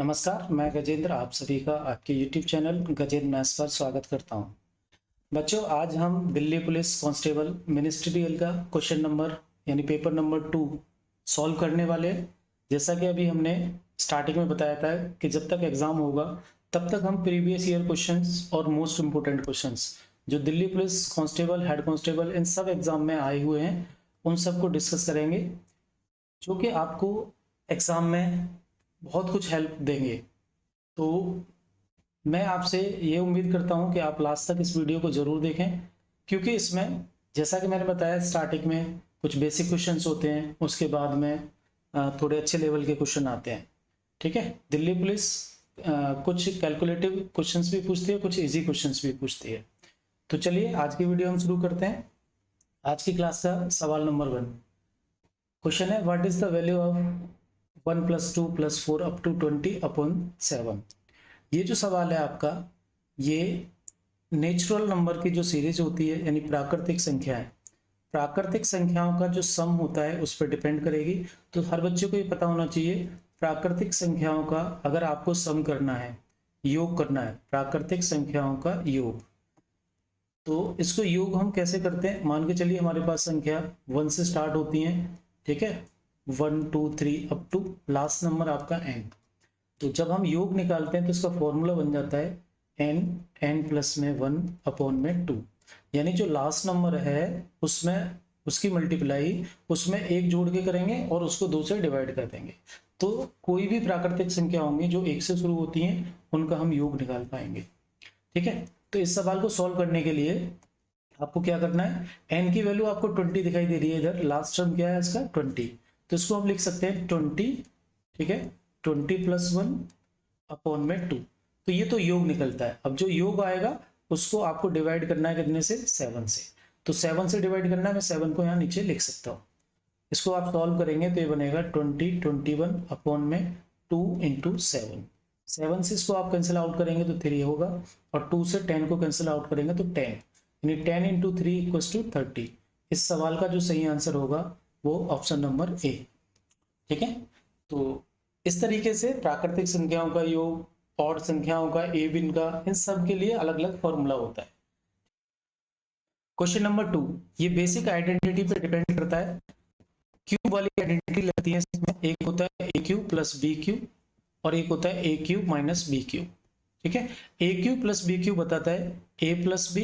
नमस्कार, मैं गजेंद्र आप सभी का आपके YouTube चैनल गजेंद्र मैथ्स पर स्वागत करता हूं। बच्चों, आज हम दिल्ली पुलिस कांस्टेबल मिनिस्ट्रियल का क्वेश्चन नंबर यानी पेपर नंबर 2 सॉल्व करने वाले हैं। जैसा कि अभी हमने स्टार्टिंग में बताया था कि जब तक एग्जाम होगा तब तक हम प्रीवियस ईयर क्वेश्चंस और मोस्ट इंपोर्टेंट क्वेश्चंस जो Delhi police constable, head constable इन सब एग्जाम में आए हुए हैं उन सबको डिस्कस करेंगे, जो कि आपको एग्जाम में बहुत कुछ हेल्प देंगे। तो मैं आपसे ये उम्मीद करता हूं कि आप लास्ट तक इस वीडियो को ज़रूर देखें, क्योंकि इसमें जैसा कि मैंने बताया स्टार्टिंग में कुछ बेसिक क्वेश्चंस होते हैं, उसके बाद में थोड़े अच्छे लेवल के क्वेश्चन आते हैं। ठीक है, दिल्ली पुलिस कुछ कैलकुलेटिव क्वेश्चंस भी पूछती है, कुछ इजी क्वेश्चंस भी पूछती है। तो चलिए आज की वीडियो हम शुरू करते हैं। आज की क्लास का सवाल नंबर 1 क्वेश्चन है, what is the value of 1 + 2 + 4 up to 20/7। ये जो सवाल है आपका, ये नेचुरल नंबर की जो सीरीज होती है यानी प्राकृतिक संख्या है, प्राकृतिक संख्याओं का जो सम होता है उस पर डिपेंड करेगी। तो हर बच्चे को ये पता होना चाहिए, प्राकृतिक संख्याओं का अगर आपको सम करना है, योग करना है, प्राकृतिक संख्याओं का योग, तो इसको योग हम कैसे करते हैं। मान के चलिए हमारे पास संख्या 1 से स्टार्ट होती है, ठीक है, 1 2 3 अप टू लास्ट नंबर आपका n। तो जब हम योग निकालते हैं तो इसका फॉर्मूला बन जाता है n प्लस में 1/2, यानी जो लास्ट नंबर है उसमें उसकी मल्टीप्लाई उसमें 1 जोड़ के करेंगे और उसको 2 से डिवाइड कर देंगे। तो कोई भी प्राकृतिक संख्या होंगी जो 1 से शुरू होती हैं उनका हम योग निकाल पाएंगे। ठीक है, तो इस सवाल को सॉल्व करने के लिए आपको क्या करना है, n की वैल्यू आपको 20 दिखाई दे रही है, इधर लास्ट टर्म क्या है इसका 20, तो इसको हम लिख सकते हैं 20, ठीक है, 20 + 1/2। तो ये तो योग निकलता है। अब जो योग आएगा उसको आपको डिवाइड करना है कितने से, 7 से। तो 7 से डिवाइड करना है, मैं 7 को यहाँ नीचे लिख सकता हूँ। इसको आप सॉल्व करेंगे तो ये बनेगा 20 21/2 × 7। 7 से इसको आप कैंसिल आउट करेंगे तो 3 होगा, और 2 से 10 को कैंसिल आउट करेंगे तो 10, यानी 10 × 3 = 30। इस सवाल का जो सही आंसर होगा वो ऑप्शन नंबर ए। ठीक है, तो इस तरीके से प्राकृतिक संख्याओं का योग, और संख्याओं का, एबिन का, इन सब के लिए अलग अलग फॉर्मूला होता है। क्वेश्चन नंबर 2, ये बेसिक आइडेंटिटी पे डिपेंड करता है। क्यूब वाली आइडेंटिटी लगती है इसमें, एक होता है AQ + BQ और एक होता है AQ - BQ। ठीक है, AQ + BQ बताता है A + B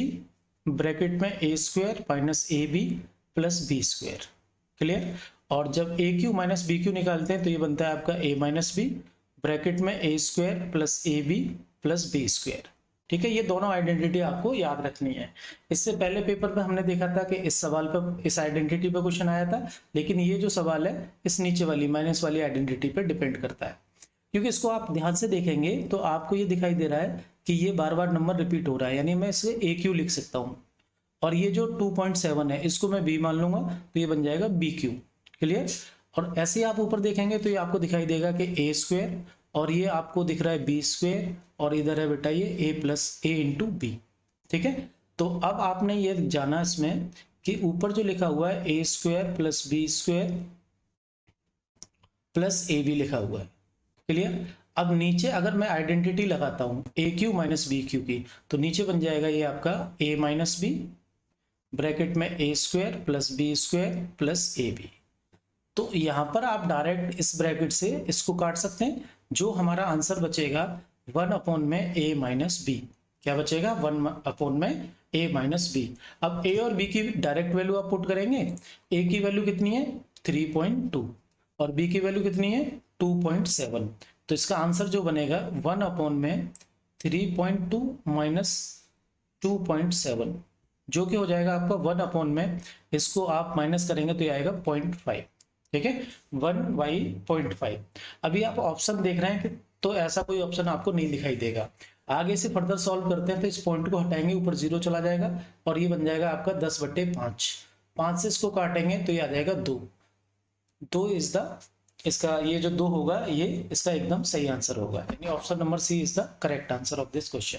ब्रैकेट में A² - AB + B²। क्लियर। और जब AQ - BQ निकालते हैं तो ये बनता है आपका A - B ब्रैकेट में A² + AB + B²। ठीक है, ये दोनों आइडेंटिटी आपको याद रखनी है। इससे पहले पेपर में हमने देखा था कि इस सवाल पर, इस आइडेंटिटी पर क्वेश्चन आया था, लेकिन ये जो सवाल है इस नीचे वाली माइनस वाली आइडेंटिटी पर डिपेंड करता है। क्योंकि इसको आप ध्यान से देखेंगे तो आपको ये दिखाई दे रहा है कि ये बार बार नंबर रिपीट हो रहा है, यानी मैं इसे AQ लिख सकता हूँ, और ये जो 2.7 है इसको मैं B मान लूंगा तो ये बन जाएगा BQ। क्लियर। और ऐसे ही आप ऊपर देखेंगे तो ये आपको दिखाई देगा कि A², और ये आपको दिख रहा है B², और इधर है बेटा ये A + A × B। ठीक है, तो अब आपने ये जाना इसमें कि ऊपर जो लिखा हुआ है A² + B² + AB लिखा हुआ है। क्लियर। अब नीचे अगर मैं आइडेंटिटी लगाता हूं AQ - BQ की, तो नीचे बन जाएगा ये आपका A - B ब्रैकेट में A² + B² + AB। तो यहां पर आप डायरेक्ट इस ब्रैकेट से इसको काट सकते हैं। जो हमारा आंसर बचेगा 1/A - B, क्या बचेगा, 1/A - B। अब A और B की डायरेक्ट वैल्यू आप पुट करेंगे। A की वैल्यू कितनी है 3.2 और B की वैल्यू कितनी है 2.7। तो इसका आंसर जो बनेगा 1/3.2 - 2.7, जो कि हो जाएगा आपका 1/, इसको आप माइनस करेंगे तो ये आएगा 0.5। ठीक है, 1/0.5। अभी आप ऑप्शन देख रहे हैं कि तो ऐसा कोई ऑप्शन आपको नहीं दिखाई देगा। आगे से फर्दर सॉल्व करते हैं तो इस पॉइंट को हटाएंगे, ऊपर 0 चला जाएगा और ये बन जाएगा आपका 10/5। 5 से इसको काटेंगे तो ये आ जाएगा 2 इज द, इसका ये जो 2 होगा ये इसका एकदम सही आंसर होगा, यानी option number C is the correct answer of this question.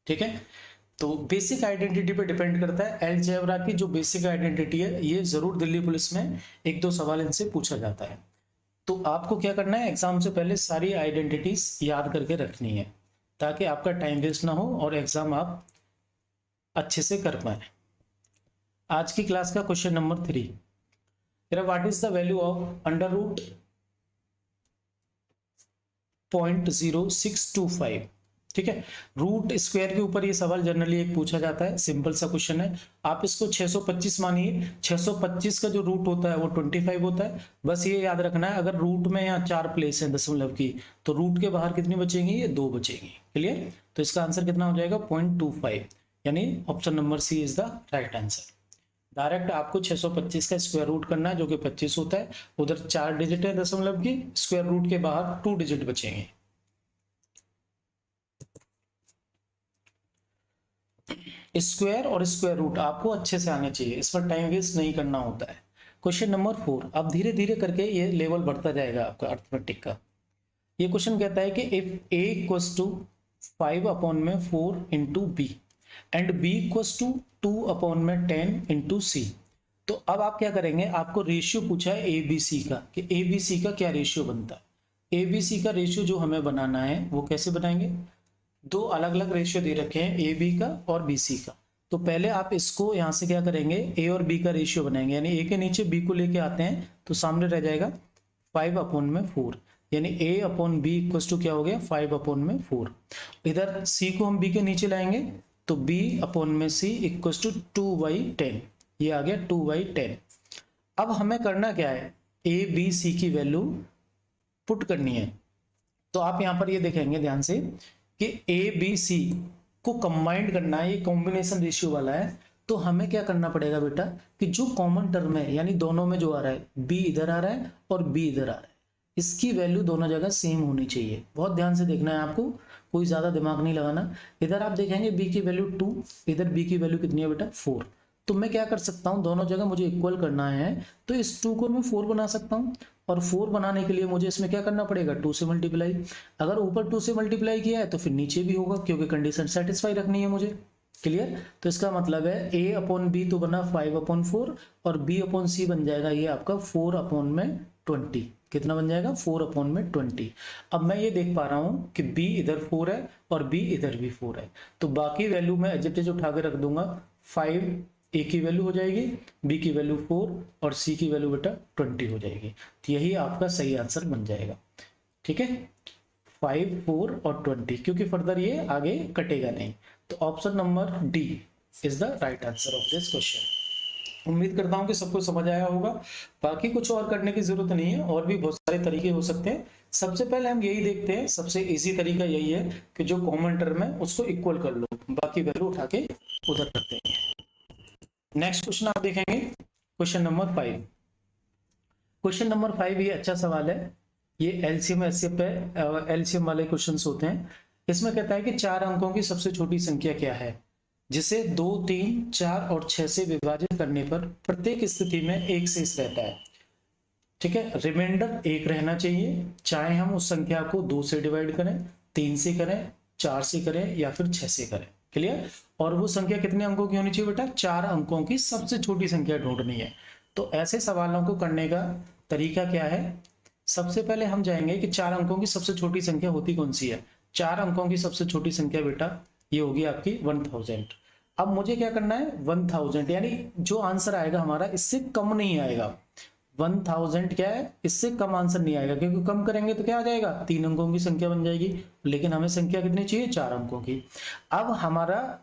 ठीक है, तो बेसिक आइडेंटिटी पे डिपेंड करता है। अलजेब्रा की जो बेसिक आइडेंटिटी है ये जरूर दिल्ली पुलिस में 1-2 सवाल इनसे पूछा जाता है। तो आपको क्या करना है, एग्जाम से पहले सारी आइडेंटिटीज याद करके रखनी है ताकि आपका टाइम वेस्ट ना हो और एग्जाम आप अच्छे से कर पाए। आज की क्लास का question number 3, what is the value of under root 0.0625। ठीक है, रूट स्क्वायर के ऊपर ये सवाल जनरली एक पूछा जाता है, सिंपल सा क्वेश्चन है। आप इसको 625 मानिए, 625 का जो रूट होता है वो 25 होता है। बस ये याद रखना है, अगर रूट में यहाँ 4 प्लेस है दशमलव की, तो रूट के बाहर कितनी बचेंगी, ये 2 बचेंगी। क्लियर, तो इसका आंसर कितना हो जाएगा 0.25, यानी option number C is the right answer. Direct आपको 625 का स्क्वायर रूट करना है जो कि 25 होता है, उधर 4 डिजिट है दशमलव की, स्क्वायर रूट के बाहर 2 डिजिट बचेंगे। स्क्वायर और स्क्वायर रूट आपको अच्छे से आने चाहिए, इस पर टाइम वेस्ट नहीं करना होता है। क्वेश्चन नंबर 4, अब धीरे धीरे करके ये लेवल बढ़ता जाएगा आपका अर्थमेटिक का। ये क्वेश्चन कहता है कि if a equals to 5/4 into B and b equals to 2/10 into C. तो अब आप क्या करेंगे, आपको रेशियो पूछा है ABC का, कि ABC का क्या रेशियो बनता है। ABC का रेशियो जो हमें बनाना है वो कैसे बनाएंगे, 2 अलग अलग रेशियो दे रखे हैं, AB का और BC का। तो पहले आप इसको यहाँ से क्या करेंगे, A और B का रेशियो बनाएंगे, यानी A के नीचे B को लेके आते हैं तो सामने रह जाएगा 5/4, यानी A/B इक्वल्स टू क्या हो गया 5/4। इधर C को हम B के नीचे लाएंगे तो B/C इक्वल्स टू 2/10, ये आ गया 2/10। अब हमें करना क्या है, ABC की वैल्यू पुट करनी है। तो आप यहाँ पर ये देखेंगे ध्यान से कि ABC को कंबाइंड करना है, ये कॉम्बिनेशन रेशियो वाला है। तो हमें क्या करना पड़ेगा बेटा, कि जो कॉमन टर्म है, यानी दोनों में जो आ रहा है, B इधर आ रहा है और B इधर आ रहा है, इसकी वैल्यू दोनों जगह सेम होनी चाहिए। बहुत ध्यान से देखना है आपको, कोई ज्यादा दिमाग नहीं लगाना। इधर आप देखेंगे B की वैल्यू 2, इधर B की वैल्यू कितनी है बेटा 4। तो मैं क्या कर सकता हूँ, दोनों जगह मुझे इक्वल करना है, तो इस 2 को मैं 4 बना सकता हूँ, और 4 बनाने के लिए मुझे इसमें क्या करना पड़ेगा, 2 से मल्टीप्लाई। अगर ऊपर 2 से मल्टीप्लाई किया है तो फिर नीचे भी होगा, क्योंकि कंडीशन सेटिस्फाई रखनी है मुझे। क्लियर, तो इसका मतलब है A/B तो बना 5/4 और B/C बन जाएगा ये आपका 4/20। कितना बन जाएगा 4/20। अब मैं ये देख पा रहा हूँ कि B इधर 4 है और B इधर भी 4 है, तो बाकी वैल्यू मैं एज इट इज उठा के रख दूंगा। 5 A की वैल्यू हो जाएगी, B की वैल्यू 4 और C की वैल्यू बेटा 20 हो जाएगी। तो यही आपका सही आंसर बन जाएगा। ठीक है, 5, 4 और 20, क्योंकि फर्दर ये आगे कटेगा नहीं। तो option number D is the right answer of this question. उम्मीद करता हूं कि सबको समझ आया होगा। बाकी कुछ और करने की जरूरत नहीं है, और भी बहुत सारे तरीके हो सकते हैं। सबसे पहले हम यही देखते हैं, सबसे इजी तरीका यही है कि जो कॉमन टर्म है उसको इक्वल कर लो, बाकी वैल्यू उठा के उधर करते हैं। नेक्स्ट क्वेश्चन आप देखेंगे, क्वेश्चन नंबर 5। क्वेश्चन नंबर 5 ये अच्छा सवाल है, ये एलसीएम एलसीएम वाले क्वेश्चंस होते हैं। इसमें कहता है कि 4 अंकों की सबसे छोटी संख्या क्या है जिसे 2, 3, 4 और 6 से विभाजित करने पर प्रत्येक स्थिति में एक शेष रहता है। ठीक है, रिमाइंडर 1 रहना चाहिए, चाहे हम उस संख्या को 2 से डिवाइड करें, 3 से करें, 4 से करें या फिर 6 से करें। क्लियर, और वो संख्या कितने अंकों की होनी चाहिए बेटा, 4 अंकों की सबसे छोटी संख्या ढूंढनी है। तो ऐसे सवालों को करने का तरीका क्या है, सबसे पहले हम जाएंगे कि 4 अंकों की सबसे छोटी संख्या होती कौन सी है। 4 अंकों की सबसे छोटी संख्या बेटा ये होगी आपकी 1000। अब मुझे क्या करना है, 1000 यानी जो आंसर आएगा हमारा इससे कम नहीं आएगा। 1000 क्या है, इससे कम आंसर नहीं आएगा, क्योंकि कम करेंगे तो क्या आ जाएगा, 3 अंकों की संख्या बन जाएगी। लेकिन हमें संख्या कितनी चाहिए, 4 अंकों की। अब हमारा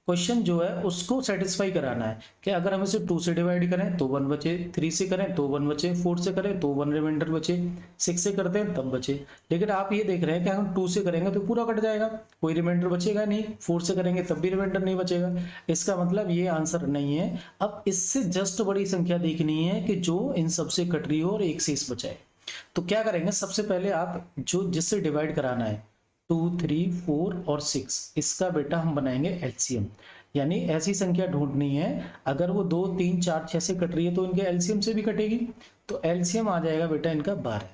क्वेश्चन जो है उसको सेटिस्फाई कराना है कि अगर हम इसे 2 से डिवाइड करें तो 1 बचे, 3 से करें तो 1 बचे, 4 से करें तो 1 रिमाइंडर बचे, 6 से करते हैं तब बचे। लेकिन आप ये देख रहे हैं कि हम 2 से करेंगे तो पूरा कट जाएगा, कोई रिमाइंडर बचेगा नहीं, 4 से करेंगे तब भी रिमाइंडर नहीं बचेगा। इसका मतलब ये आंसर नहीं है। अब इससे जस्ट बड़ी संख्या देखनी है कि जो इन सबसे कट रही हो और एक शेष बचाए। तो क्या करेंगे, सबसे पहले आप जो जिससे डिवाइड कराना है 2, 3, 4 और 6, इसका बेटा हम बनाएंगे एलसीएम। यानी ऐसी संख्या ढूंढनी है, अगर वो 2, 3, 4, 6 से कट रही है तो इनके एलसीएम से भी कटेगी। तो एलसीएम आ जाएगा बेटा इनका 12।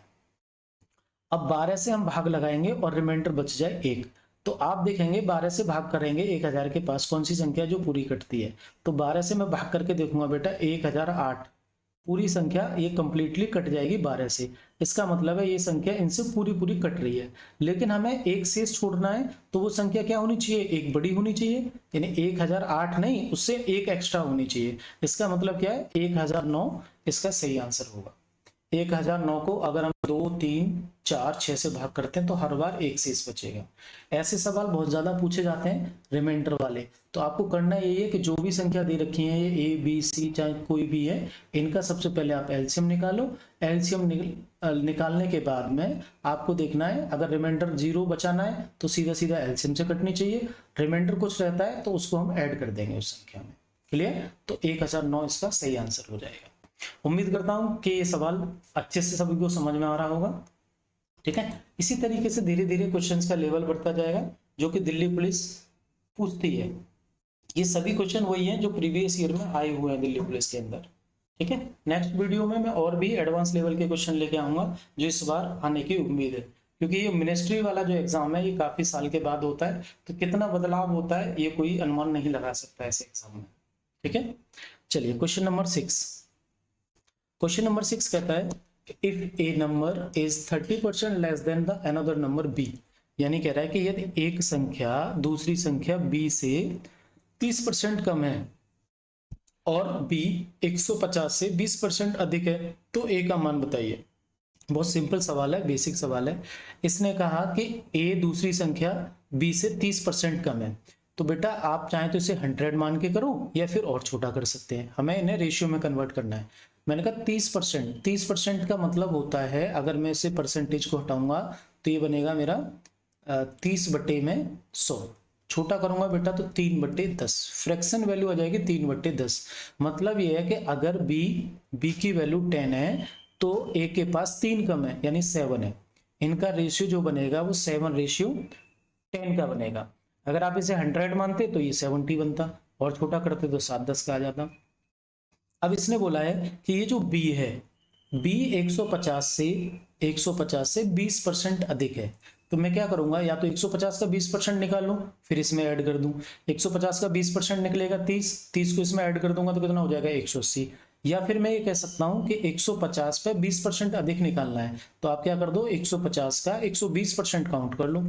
अब 12 से हम भाग लगाएंगे और रिमाइंडर बच जाए 1। तो आप देखेंगे 12 से भाग करेंगे 1000 के पास कौन सी संख्या जो पूरी कटती है। तो 12 से मैं भाग करके देखूंगा बेटा 1008, पूरी संख्या ये कंप्लीटली कट जाएगी 12 से। इसका मतलब है ये संख्या इनसे पूरी पूरी कट रही है, लेकिन हमें एक शेष छोड़ना है, तो वो संख्या क्या होनी चाहिए, एक बड़ी होनी चाहिए, यानी 1008 नहीं, उससे एक एक्स्ट्रा होनी चाहिए। इसका मतलब क्या है, 1009 इसका सही आंसर होगा। 1009 को अगर हम 2, 3, 4, 6 से भाग करते हैं तो हर बार एक शेष बचेगा। ऐसे सवाल बहुत ज्यादा पूछे जाते हैं रिमाइंडर वाले। तो आपको करना यही है कि जो भी संख्या दे रखी है, ये ए बी सी चाहे कोई भी है, इनका सबसे पहले आप एलसीएम निकालो। एलसीएम निकालने के बाद में आपको देखना है, अगर रिमाइंडर 0 बचाना है तो सीधा सीधा एलसीएम से कटनी चाहिए। रिमाइंडर कुछ रहता है तो उसको हम ऐड कर देंगे उस संख्या में। क्लियर? तो 1009 इसका सही आंसर हो जाएगा। उम्मीद करता हूं कि ये सवाल अच्छे से सभी को समझ में आ रहा होगा। ठीक है, इसी तरीके से धीरे धीरे क्वेश्चंस का लेवल बढ़ता जाएगा जो कि दिल्ली पुलिस पूछती है। ये सभी क्वेश्चन वही हैं जो प्रीवियस ईयर में आए हुए हैं दिल्ली पुलिस के अंदर। ठीक है, नेक्स्ट वीडियो में मैं और भी एडवांस लेवल के क्वेश्चन लेके आऊंगा जो इस बार आने की उम्मीद है, क्योंकि ये मिनिस्ट्री वाला जो एग्जाम है ये काफी साल के बाद होता है, तो कितना बदलाव होता है ये कोई अनुमान नहीं लगा सकता ऐसे एग्जाम में। ठीक है, चलिए क्वेश्चन नंबर 6। क्वेश्चन नंबर 6 कहता है if a number is 30% less than the another number B, यानी कह रहा है कि यदि एक संख्या दूसरी संख्या बी से 30% कम है और बी 150 से 20% अधिक है तो ए का मान बताइए। बहुत सिंपल सवाल है, बेसिक सवाल है। इसने कहा कि ए दूसरी संख्या बी से 30% कम है, तो बेटा आप चाहें तो इसे 100 मान के करो या फिर और छोटा कर सकते हैं, हमें इन्हें रेशियो में कन्वर्ट करना है। मैंने कहा 30%, 30% का मतलब होता है, अगर मैं इसे परसेंटेज को हटाऊंगा तो ये बनेगा मेरा 30/100। छोटा करूंगा बेटा तो 3/10, फ्रैक्शन वैल्यू आ जाएगी 3/10। मतलब ये है कि अगर बी की वैल्यू 10 है तो ए के पास 3 कम है यानी 7 है। इनका रेशियो जो बनेगा वो 7:10 का बनेगा। अगर आप इसे 100 मानते तो ये 70 बनता, और छोटा करते तो 7/10 का आ जाता। अब इसने बोला है कि ये जो b है, b 150 से 20% अधिक है, तो मैं क्या करूंगा, या तो 150 का 20% निकाल लूं फिर इसमें ऐड कर दूं। 150 का 20% निकलेगा 30 को इसमें ऐड कर दूंगा तो कितना हो जाएगा 180। या फिर मैं ये कह सकता हूं कि 150 पे 20% अधिक निकालना है, तो आप क्या कर दो, 150 का 120% काउंट कर लो,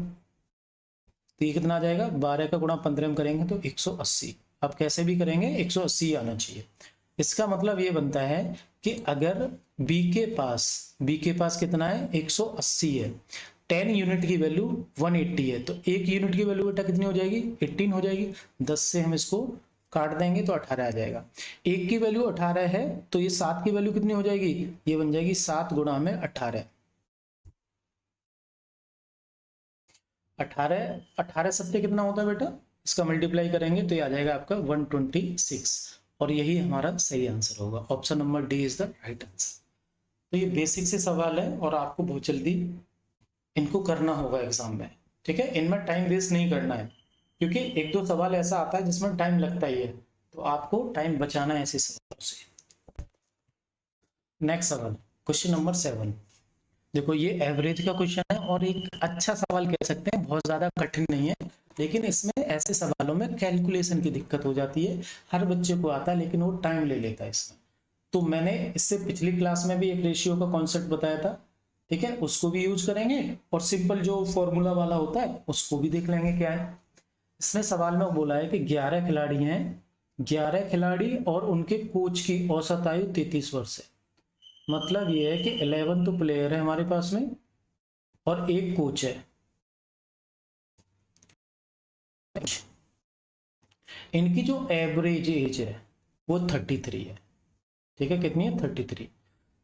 तो ये कितना आ जाएगा, 12 का गुणा 15 में करेंगे तो 180। अब कैसे भी करेंगे 180 आना चाहिए। इसका मतलब ये बनता है कि अगर b के पास कितना है 180 है, 10 यूनिट की वैल्यू 180 है, तो 1 यूनिट की वैल्यू बेटा कितनी हो जाएगी 18 हो जाएगी। 10 से हम इसको काट देंगे तो 18 आ जाएगा। 1 की वैल्यू 18 है तो ये 7 की वैल्यू कितनी हो जाएगी, ये बन जाएगी 7 गुणा में 18। 18 सत्ते कितना होता है बेटा, इसका मल्टीप्लाई करेंगे तो ये आ जाएगा आपका 126, और यही हमारा सही आंसर होगा। Option number D is the right answer. तो ये बेसिक से सवाल है और आपको बहुत जल्दी इनको करना होगा एग्जाम में। ठीक है, इनमें टाइम वेस्ट नहीं करना है, क्योंकि 1-2 सवाल ऐसा आता है जिसमें टाइम लगता ही है, तो आपको टाइम बचाना है ऐसे सवालों से। नेक्स्ट सवाल क्वेश्चन नंबर 7। देखो ये एवरेज का क्वेश्चन है और एक अच्छा सवाल कह सकते हैं, बहुत ज्यादा कठिन नहीं है, लेकिन इसमें ऐसे सवालों में कैलकुलेशन की दिक्कत हो जाती है। हर बच्चे को आता है लेकिन वो टाइम ले लेता है इसमें। तो मैंने इससे पिछली क्लास में भी एक रेशियो का कॉन्सेप्ट बताया था, ठीक है, उसको भी यूज करेंगे, और सिंपल जो फॉर्मूला वाला होता है उसको भी देख लेंगे क्या है। इसमें सवाल में बोला है कि 11 खिलाड़ी हैं, 11 खिलाड़ी और उनके कोच की औसत आयु 33 वर्ष है। मतलब ये है कि 11 तो प्लेयर है हमारे पास में और एक कोच है। इनकी जो एवरेज एज है वो 33 है। ठीक है, कितनी है 33।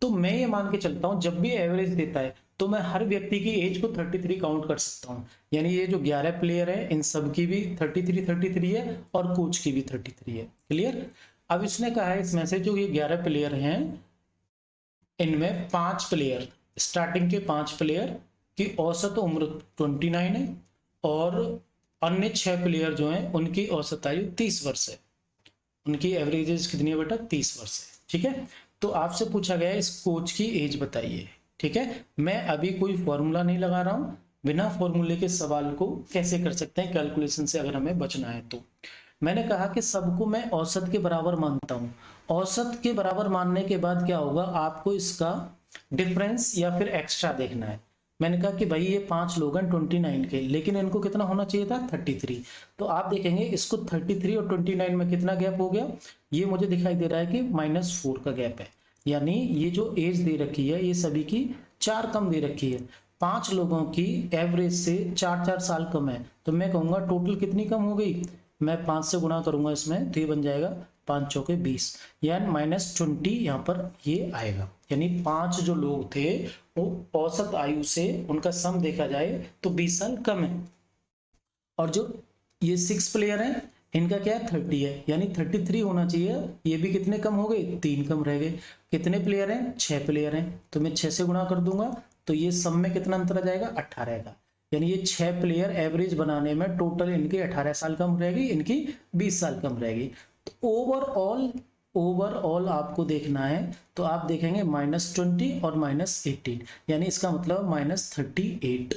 तो मैं ये मान के चलता हूं जब भी एवरेज देता है तो मैं हर व्यक्ति की एज को 33 काउंट कर सकता हूं, यानी ये जो 11 प्लेयर है इन सब की भी 33 है और कोच की भी 33 है। क्लियर? अब इसने कहा है इसमें से जो ये 11 प्लेयर हैं इनमें 5 प्लेयर, स्टार्टिंग के 5 प्लेयर की औसत उम्र 29 है और अन्य 6 प्लेयर जो हैं उनकी औसत आयु 30 वर्ष है। उनकी एवरेज एज कितनी है बेटा 30 वर्ष है। ठीक है, तो आपसे पूछा गया इस कोच की एज बताइए। ठीक है, मैं अभी कोई फॉर्मूला नहीं लगा रहा हूं, बिना फॉर्मूले के सवाल को कैसे कर सकते हैं कैलकुलेशन से अगर हमें बचना है तो। मैंने कहा कि सबको मैं औसत के बराबर मानता हूं। औसत के बराबर मानने के बाद क्या होगा, आपको इसका डिफरेंस या फिर एक्स्ट्रा देखना है। मैंने कहा कि भाई ये 5 लोग हैं 29 के, लेकिन इनको कितना होना चाहिए था 33। तो आप देखेंगे इसको 33 और 29 में कितना गैप हो गया, ये मुझे दिखाई दे रहा है कि -4 का गैप है। यानी ये जो एज दे रखी है ये सभी की 4 कम दे रखी है। 5 लोगों की एवरेज से 4 साल कम है, तो मैं कहूंगा टोटल कितनी कम हो गई, मैं 5 से गुणा करूंगा इसमें तो ये बन जाएगा 5 चौके 20, यानी -20 यहाँ पर ये आएगा। यानी 5 जो लोग थे वो औसत आयु से उनका सम देखा जाए तो 20 साल कम है। और जो ये 6 प्लेयर हैं इनका क्या है 30 है, यानी 33 होना चाहिए। ये भी कितने कम हो गए, 3 कम रह गए। कितने प्लेयर हैं, 6 प्लेयर हैं, तो मैं 6 से गुणा कर दूंगा तो ये सम में कितना अंतर आ जाएगा 18 का। यानी ये 6 प्लेयर एवरेज बनाने में टोटल इनकी 18 साल कम रहेगी, इनकी 20 साल कम रहेगी। तो ओवरऑल आपको देखना है तो आप देखेंगे -20 और -18, यानी इसका मतलब -38।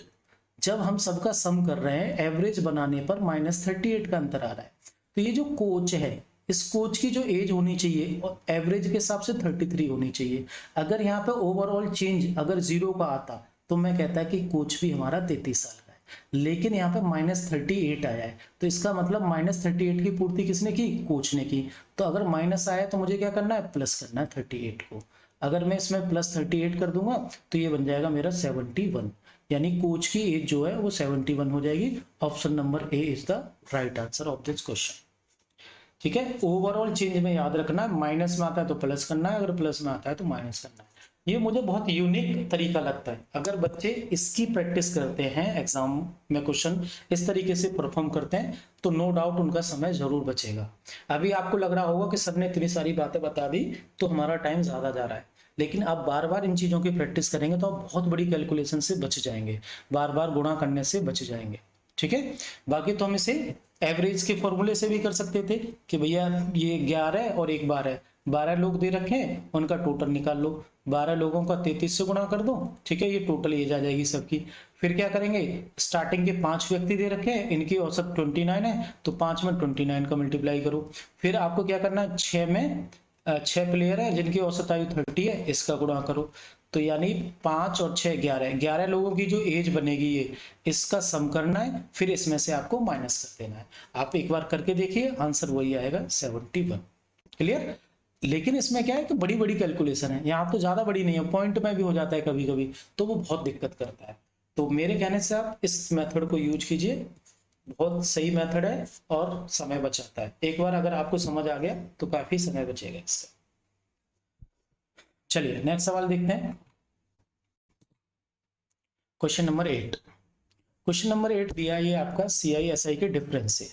जब हम सबका सम कर रहे हैं एवरेज बनाने पर -38 का अंतर आ रहा है। तो ये जो कोच है इस कोच की जो एज होनी चाहिए और एवरेज के हिसाब से 33 होनी चाहिए। अगर यहाँ पे ओवरऑल चेंज अगर 0 का आता तो मैं कहता कि कोच भी हमारा 33 साल का है, लेकिन यहाँ पे -38 आया है, तो इसका मतलब -38 की पूर्ति किसने की, कोच ने की। तो अगर माइनस आया तो मुझे क्या करना है, प्लस करना है 38 को। अगर मैं इसमें +38 कर दूंगा तो ये बन जाएगा मेरा 71, यानी कोच की एज जो है वो 71 हो जाएगी। Option number A is the right answer of this question. ठीक है, ओवरऑल चेंज में याद रखना, माइनस में आता है तो प्लस करना है, अगर प्लस में आता है तो माइनस करना है। ये मुझे बहुत यूनिक तरीका लगता है। अगर बच्चे इसकी प्रैक्टिस करते हैं, एग्जाम में क्वेश्चन इस तरीके से परफॉर्म करते हैं तो नो डाउट उनका समय जरूर बचेगा। अभी आपको लग रहा होगा कि सर ने इतनी सारी बातें बता दी तो हमारा टाइम ज्यादा जा रहा है, लेकिन आप बार बार इन चीजों की प्रैक्टिस करेंगे तो आप बहुत बड़ी कैलकुलेशन से बच जाएंगे, बार बार गुणा करने से बच जाएंगे। ठीक है, बाकी तो हम इसे एवरेज के फॉर्मूले से भी कर सकते थे कि भैया ये 11 और एक 12, 12 लोग दे रखे हैं उनका टोटल निकाल लो, 12 लोगों का 33 से गुणा कर दो। ठीक है, ये टोटल एज आ जाएगी सबकी। फिर क्या करेंगे, स्टार्टिंग के 5 व्यक्ति दे रखे हैं, इनकी औसत 29 है तो 5 में 29 का मल्टीप्लाई करो। फिर आपको क्या करना है, 6 प्लेयर है जिनकी औसत आयु 30 है, इसका गुणा करो। तो यानी 5 और 6 11 लोगों की जो एज बनेगी ये इसका सम करना है, फिर इसमें से आपको माइनस कर देना है। आप एक बार करके देखिए, आंसर वही आएगा 71। क्लियर। लेकिन इसमें क्या है कि बड़ी बड़ी कैलकुलेशन है, यहाँ तो ज्यादा बड़ी नहीं है, पॉइंट में भी हो जाता है कभी कभी, तो वो बहुत दिक्कत करता है। तो मेरे कहने से आप इस मेथड को यूज कीजिए, बहुत सही मेथड है और समय बचाता है। एक बार अगर आपको समझ आ गया तो काफी समय बचेगा इसका। चलिए नेक्स्ट सवाल देखते हैं। Question number 8। क्वेश्चन नंबर 8 दिया ये आपका CISI के डिफरेंस से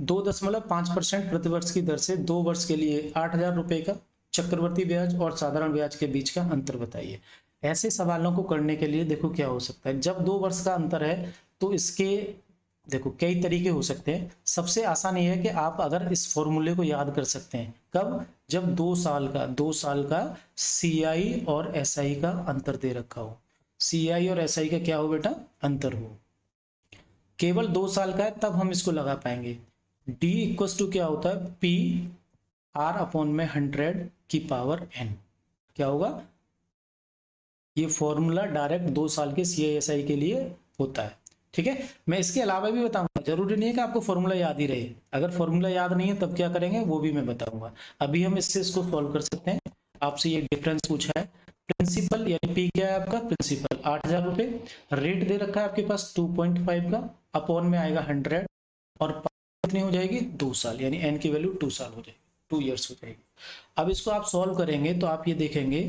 2.5% प्रतिवर्ष की दर से 2 वर्ष के लिए 8,000 रुपए का चक्रवर्ती ब्याज और साधारण ब्याज के बीच का अंतर बताइए। ऐसे सवालों को करने के लिए देखो क्या हो सकता है, जब 2 वर्ष का अंतर है तो इसके देखो कई तरीके हो सकते हैं। सबसे आसान ये है कि आप अगर इस फॉर्मूले को याद कर सकते हैं, कब, जब 2 साल का CI और SI का अंतर दे रखा हो। CI और SI का क्या हो बेटा, अंतर हो, केवल 2 साल का है तब हम इसको लगा पाएंगे। D इक्वल टू क्या होता है, PR/100 की पावर n। क्या होगा, ये फॉर्मूला डायरेक्ट 2 साल के CISI के लिए होता है। ठीक है, मैं इसके अलावा भी बताऊंगा, जरूरी नहीं है कि आपको फॉर्मूला याद ही रहे। अगर फॉर्मूला याद नहीं है तब क्या करेंगे वो भी मैं बताऊंगा। अभी हम इससे इसको सॉल्व कर सकते हैं। आपसे ये डिफरेंस पूछा है, प्रिंसिपल यानी P क्या है आपका, प्रिंसिपल 8,000 रुपए, रेट दे रखा है आपके पास 2.5 का, अपॉन में आएगा 100 और कितनी हो जाएगी 2 साल, यानी n की वैल्यू 2 साल हो जाएगी, 2 ईयर्स हो जाएगी। अब इसको आप सॉल्व करेंगे तो आप ये देखेंगे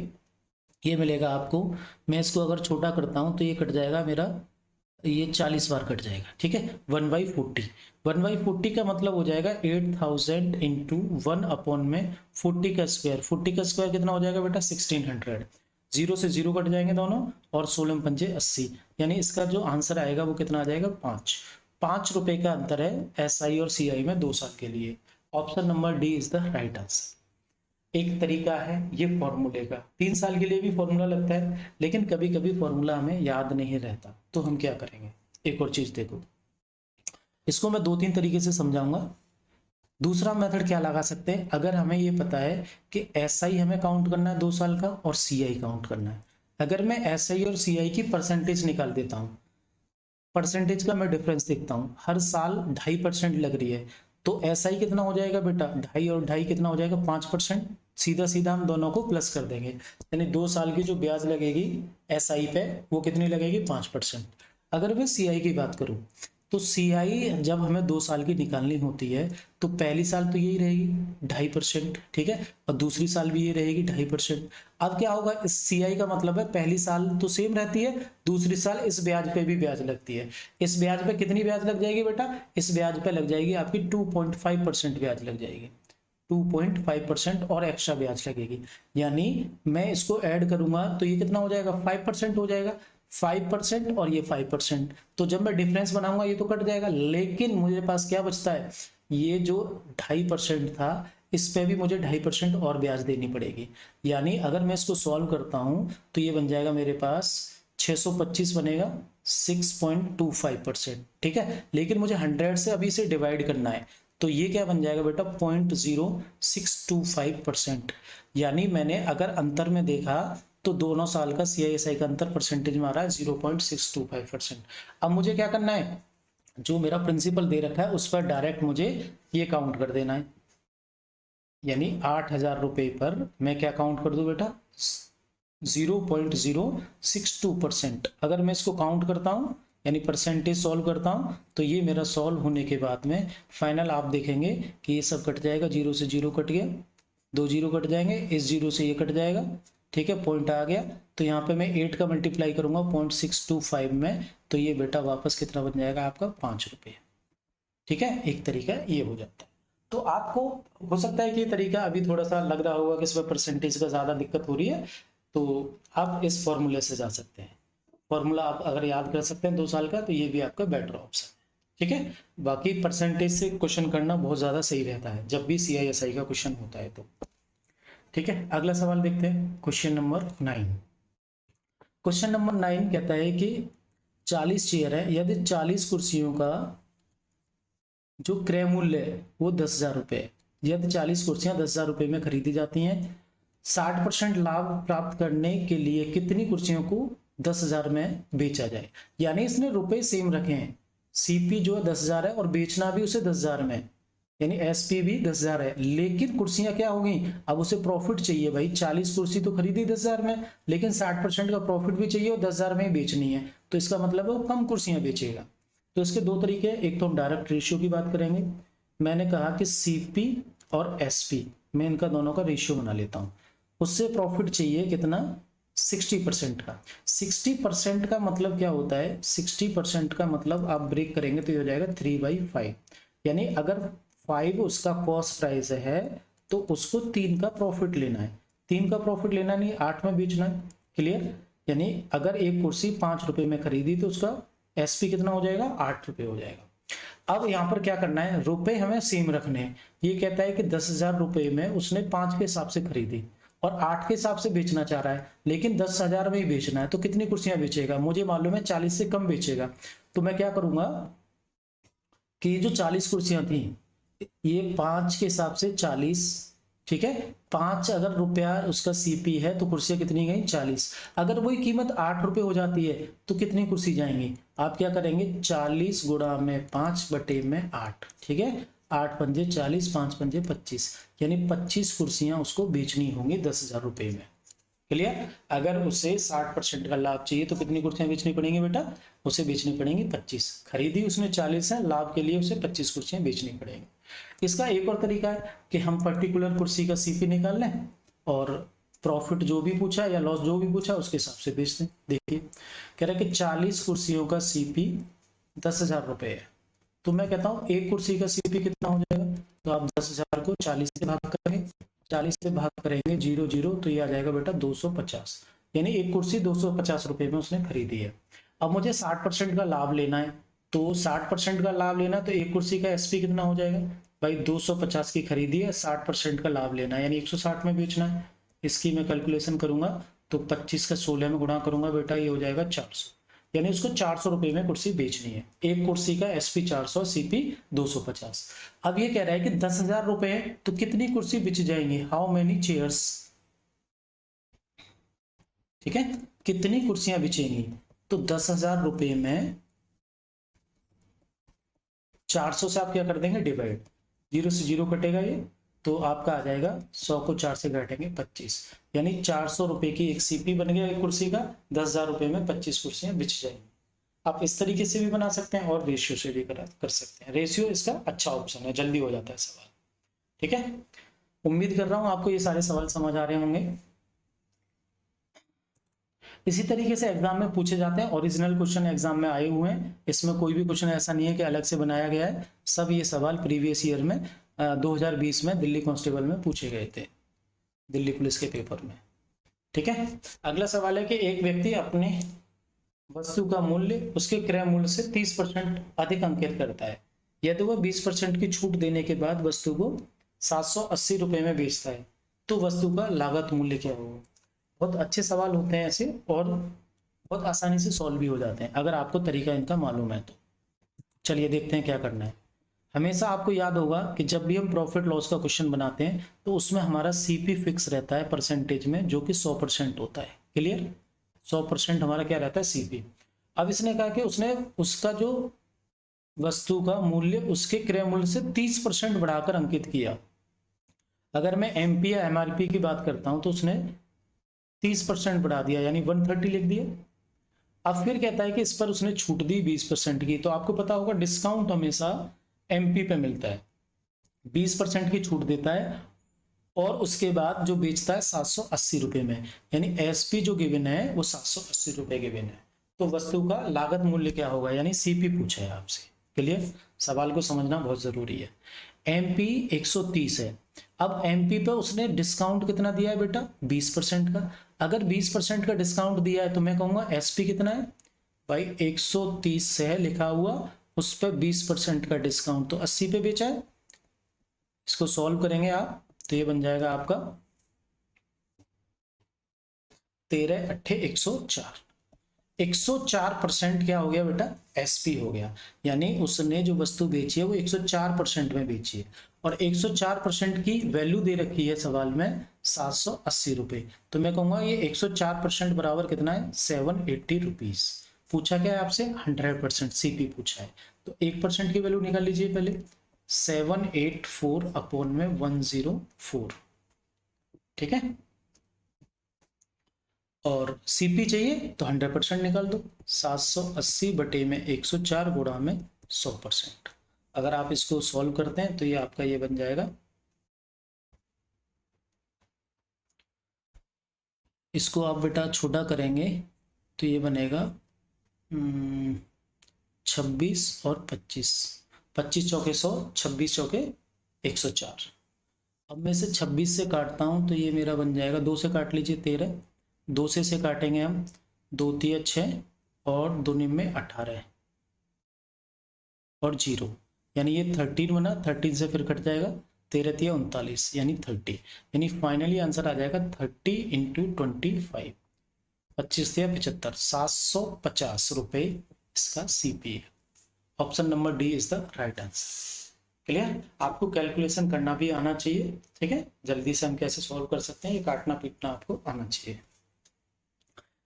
ये मिलेगा आपको। मैं इसको अगर छोटा करता हूं तो ये कट जाएगा मेरा, ये 40 बार कट जाएगा। ठीक है, 1/40, 1/40 का मतलब हो जाएगा 8,000 इंटू 1 अपॉन में 40 का स्क्वायर, 40 का स्क्वायर कितना हो जाएगा बेटा 1600, 0 से 0 कट जाएंगे दोनों और 16 पंजे 80, यानी इसका जो आंसर आएगा वो कितना आ जाएगा 5 रुपए का अंतर है SI और CI में 2 साल के लिए। Option number D is the right answer. एक तरीका है ये फॉर्मूले का, 3 साल के लिए भी फॉर्मूला लगता है, लेकिन कभी कभी फॉर्मूला हमें याद नहीं रहता तो हम क्या करेंगे, एक और चीज देखो, इसको मैं 2-3 तरीके से समझाऊंगा। दूसरा मेथड क्या लगा सकते हैं, अगर हमें ये पता है कि SI हमें काउंट करना है 2 साल का और CI काउंट करना है, अगर मैं SI और CI की परसेंटेज निकाल देता हूँ, परसेंटेज का मैं डिफरेंस देखता हूँ, हर साल 2.5% लग रही है, तो SI कितना हो जाएगा बेटा, 2.5 और 2.5 कितना हो जाएगा, 5%। सीधा सीधा हम दोनों को प्लस कर देंगे, यानी 2 साल की जो ब्याज लगेगी SI पे वो कितनी लगेगी, 5%। अगर मैं CI की बात करूँ तो CI जब हमें 2 साल की निकालनी होती है तो पहली साल तो यही रहेगी 2.5%, ठीक है, और दूसरी साल भी ये रहेगी 2.5%। अब क्या होगा, इस CI का मतलब है पहली साल तो सेम रहती है, दूसरी साल इस ब्याज पे भी ब्याज लगती है। इस ब्याज पे कितनी ब्याज लग जाएगी बेटा, इस ब्याज पे लग जाएगी आपकी 2.5% ब्याज लग जाएगी, 2.5% और एक्स्ट्रा ब्याज लगेगी। यानी मैं इसको ऐड करूंगा तो ये कितना हो जाएगा, 5% हो जाएगा, 5% और ये 5%। तो जब मैं डिफरेंस बनाऊंगा ये तो कट जाएगा, लेकिन मुझे पास क्या बचता है, ये जो 2.5% था इस पे भी मुझे 2.5% और ब्याज देनी पड़ेगी। यानी अगर मैं इसको सॉल्व करता हूं तो ये बन जाएगा मेरे पास 625 बनेगा, 6.25%, ठीक है। लेकिन मुझे 100 से अभी से डिवाइड करना है, तो ये क्या बन जाएगा बेटा, 0.0625%। यानी मैंने अगर अंतर में देखा तो दोनों साल का CI/SI का अंतर परसेंटेज में आ रहा है 0.625%। अब मुझे क्या करना है, जो मेरा प्रिंसिपल दे रखा है उस पर डायरेक्ट मुझे ये काउंट कर देना है, यानी 8,000 रुपए पर मैं क्या काउंट कर दूं बेटा, 0.062%। अगर मैं इसको काउंट करता हूं यानी परसेंटेज सॉल्व करता हूं तो ये मेरा सॉल्व होने के बाद में फाइनल आप देखेंगे कि ये सब कट जाएगा, 0 से 0 कट गया, 2 0 कट जाएंगे, इस 0 से ये कट जाएगा, ठीक है, पॉइंट आ गया। तो यहाँ पे मैं 8 का मल्टीप्लाई करूंगा 0.625 में, तो ये बेटा वापस कितना बन जाएगा आपका, 5 रुपये, ठीक है। एक तरीका ये हो जाता है। तो आपको हो सकता है कि ये तरीका अभी थोड़ा सा लग रहा होगा कि इसमें परसेंटेज का ज़्यादा दिक्कत हो रही है, तो आप इस फॉर्मूले से जा सकते हैं। फॉर्मूला आप अगर याद कर सकते हैं 2 साल का तो ये भी आपका बेटर ऑप्शन है, ठीक है। बाकी परसेंटेज से क्वेश्चन करना बहुत ज़्यादा सही रहता है जब भी CI/SI का क्वेश्चन होता है तो, ठीक है। अगला सवाल देखते हैं, क्वेश्चन नंबर 9। क्वेश्चन नंबर 9 कहता है कि 40 चेयर है, यदि 40 कुर्सियों का जो क्रय मूल्य है वो 10,000 रुपये है, यदि 40 कुर्सियां 10,000 रुपये में खरीदी जाती हैं, 60% लाभ प्राप्त करने के लिए कितनी कुर्सियों को 10,000 में बेचा जाए। यानी इसने रुपए सेम रखे हैं, CP जो 10,000 है और बेचना भी उसे 10,000 में, यानी SP भी 10,000 है, लेकिन कुर्सियां क्या हो गई, अब उसे प्रॉफिट चाहिए भाई, 40 कुर्सी तो खरीदी 10,000 में, लेकिन 60% का प्रॉफिट भी चाहिए और 10,000 में ही बेचनी है, तो इसका मतलब है वो कम कुर्सियां बेचेगा। तो इसके 2 तरीके हैं, एक तो हम डायरेक्ट रेशियो की बात करेंगे, मैंने कहा कि CP और SP मैं इनका दोनों का रेशियो बना लेता हूँ, उससे प्रॉफिट चाहिए कितना, 60% का। 60% का मतलब क्या होता है, 60% का मतलब आप ब्रेक करेंगे तो ये हो जाएगा 3/5, यानी अगर 5 उसका कॉस्ट प्राइस है तो उसको 3 का प्रॉफिट लेना है, 3 का प्रॉफिट लेना नहीं 8 में बेचना है, क्लियर। यानी अगर एक कुर्सी 5 रुपए में खरीदी तो उसका SP कितना हो जाएगा, 8 रुपये हो जाएगा। अब यहाँ पर क्या करना है, रुपए हमें सेम रखने हैं। ये कहता है कि 10,000 रुपये में उसने 5 के हिसाब से खरीदी और 8 के हिसाब से बेचना चाह रहा है, लेकिन 10,000 में ही बेचना है, तो कितनी कुर्सियां बेचेगा, मुझे मालूम है 40 से कम बेचेगा। तो मैं क्या करूंगा कि ये जो 40 कुर्सियां थी ये 5 के हिसाब से 40, ठीक है, 5 अगर रुपया उसका CP है तो कुर्सियां कितनी गई, 40। अगर वही कीमत 8 रुपये हो जाती है तो कितनी कुर्सी जाएंगी, आप क्या करेंगे, 40 गुणा में 5 बटे में 8, ठीक है, 8 पंजे 40, 5 पंजे 25, यानी 25 कुर्सियां उसको बेचनी होंगी 10,000 रुपये में, क्लियर। अगर उसे 60% का लाभ चाहिए तो कितनी कुर्सियां बेचनी पड़ेंगी बेटा, उसे बेचनी पड़ेंगी 25, खरीदी उसने 40 है, लाभ के लिए उसे 25 कुर्सियां बेचनी पड़ेंगी। इसका एक और तरीका है कि हम पर्टिकुलर कुर्सी का CP निकाल लें और प्रॉफिट जो भी पूछा या लॉस जो भी पूछा उसके हिसाब से बेच दें। देखिए कह रहा है कि 40 कुर्सियों का CP 10,000 रुपये है, तो मैं कहता हूँ एक कुर्सी का CP कितना हो जाएगा, तो आप 10,000 को 40 से भाग करेंगे, 40 से भाग करेंगे 0 0, तो ये आ जाएगा बेटा 250, यानी एक कुर्सी 250 रुपये में उसने खरीदी है। अब मुझे 60% का लाभ लेना है, तो 60% का लाभ लेना तो एक कुर्सी का SP कितना हो जाएगा भाई, 250 की खरीदी है, 60% का लाभ लेना है यानी 160 में बेचना है। इसकी मैं कैलकुलेशन करूंगा तो 25 का 16 में गुणा करूंगा बेटा, ये हो जाएगा 400, यानी उसको 400 रुपए में कुर्सी बेचनी है। एक कुर्सी का SP 400, CP 250। अब ये कह रहा है कि 10,000 रुपए है तो कितनी कुर्सी बिच जाएंगी, हाउ मेनी चेयर्स, ठीक है, कितनी कुर्सियां बिचेंगी। तो 10,000 रुपए में 400 से आप क्या कर देंगे डिवाइड, 0 से 0 कटेगा ये, तो आपका आ जाएगा 100 को 4 से घटेंगे 25, यानी 400 रुपए की एक CP बन गया एक कुर्सी का, 10,000 रुपए में 25 कुर्सियां बिच जाएंगी। आप इस तरीके से भी बना सकते हैं और रेशियो से भी कर सकते हैं। रेशियो इसका अच्छा ऑप्शन है, जल्दी हो जाता है सवाल, ठीक है। उम्मीद कर रहा हूं आपको ये सारे सवाल समझ आ रहे होंगे। इसी तरीके से एग्जाम में पूछे जाते हैं, ओरिजिनल क्वेश्चन एग्जाम में आए हुए हैं, इसमें कोई भी क्वेश्चन ऐसा नहीं है कि अलग से बनाया गया है, सब ये सवाल प्रीवियस ईयर में 2020 में दिल्ली कांस्टेबल में पूछे गए थे, दिल्ली पुलिस के पेपर में, ठीक है। अगला सवाल है कि एक व्यक्ति अपने वस्तु का मूल्य उसके क्रय मूल्य से 30% अधिक अंकित करता है, यदि वह 20% की छूट देने के बाद वस्तु को 780 रुपए में बेचता है तो वस्तु का लागत मूल्य क्या होगा। बहुत अच्छे सवाल होते हैं ऐसे, और बहुत आसानी से सॉल्व भी हो जाते हैं अगर आपको तरीका इनका मालूम है तो। चलिए देखते हैं क्या करना है। हमेशा आपको याद होगा कि जब भी हम प्रॉफिट लॉस का क्वेश्चन बनाते हैं तो उसमें हमारा CP फिक्स रहता है परसेंटेज में, जो कि 100% होता है। क्लियर, 100% हमारा क्या रहता है CP। अब इसने कहा कि उसने उसका जो वस्तु का मूल्य उसके क्रय मूल्य से 30% बढ़ाकर अंकित किया। अगर मैं MP या MRP की बात करता हूं तो उसने 30% बढ़ा दिया, यानी 130 लिख दिया। अब फिर कहता है कि इस पर उसने छूट दी 20% की, तो आपको पता होगा डिस्काउंट हमेशा MP पे मिलता है, 20% की छूट देता है और उसके बाद जो बेचता है 780 रुपए में, यानी SP जो गिवन है वो 780 रुपए गिवन है। तो वस्तु का लागत मूल्य क्या होगा, यानी CP पूछा है आपसे। क्लियर, सवाल को समझना बहुत जरूरी है। MP 130 है, अब MP पे उसने डिस्काउंट कितना दिया है बेटा, 20% का। अगर 20% का डिस्काउंट दिया है तो मैं कहूंगा SP कितना है भाई, 130 से है लिखा हुआ, उस पर 20% का डिस्काउंट तो 80 पे बेचा है। इसको सॉल्व करेंगे आप तो ये बन जाएगा आपका 13 अट्ठे 104। 104% क्या हो गया बेटा, SP हो गया, यानी उसने जो वस्तु बेची है वो 104% में बेची है, और 104% की वैल्यू दे रखी है सवाल में 780 रुपए। तो मैं कहूंगा ये 104% बराबर कितना है, 780 रुपीज। पूछा क्या है आपसे, 100% CP पूछा है, तो 1% की वैल्यू निकाल लीजिए पहले, 784 अपॉन में 104, ठीक है। और CP चाहिए तो 100% निकाल दो, 780 बटे में 104 गुणा में 100%। अगर आप इसको सॉल्व करते हैं तो ये आपका ये बन जाएगा, इसको आप बेटा छोटा करेंगे तो ये बनेगा 26 और 25, 25 चौके 100, 26 चौके 104। अब मैं इसे 26 से काटता हूं तो ये मेरा बन जाएगा, 2 से काट लीजिए 13, 2 से काटेंगे हम, 2 3 6 और 2 निम में 18 और 0, यानी ये 13 बना, 13 से फिर कट जाएगा, 13 3 39, यानी 30, यानी फाइनली आंसर आ जाएगा 30 इंटू 25, 25 से 75, 750 रुपए इसका CP है। Option number D is the right answer. Clear, आपको कैलकुलेशन करना भी आना चाहिए, ठीक है। जल्दी से हम कैसे सॉल्व कर सकते हैं, ये काटना पीटना आपको आना चाहिए।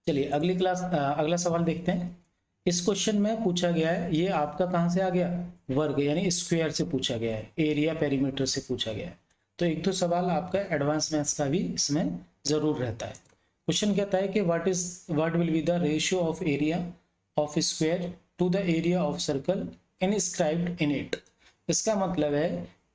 चलिए अगला सवाल देखते हैं। इस क्वेश्चन में पूछा गया है, ये आपका कहां से आ गया, वर्ग यानी स्क्वायर से पूछा गया है, एरिया पेरीमीटर से पूछा गया है। तो एक तो सवाल आपका एडवांस मैथ्स का भी इसमें जरूर रहता है। क्वेश्चन कहता है कि what will be the ratio of area of square to the area of circle inscribed in it. इसका मतलब है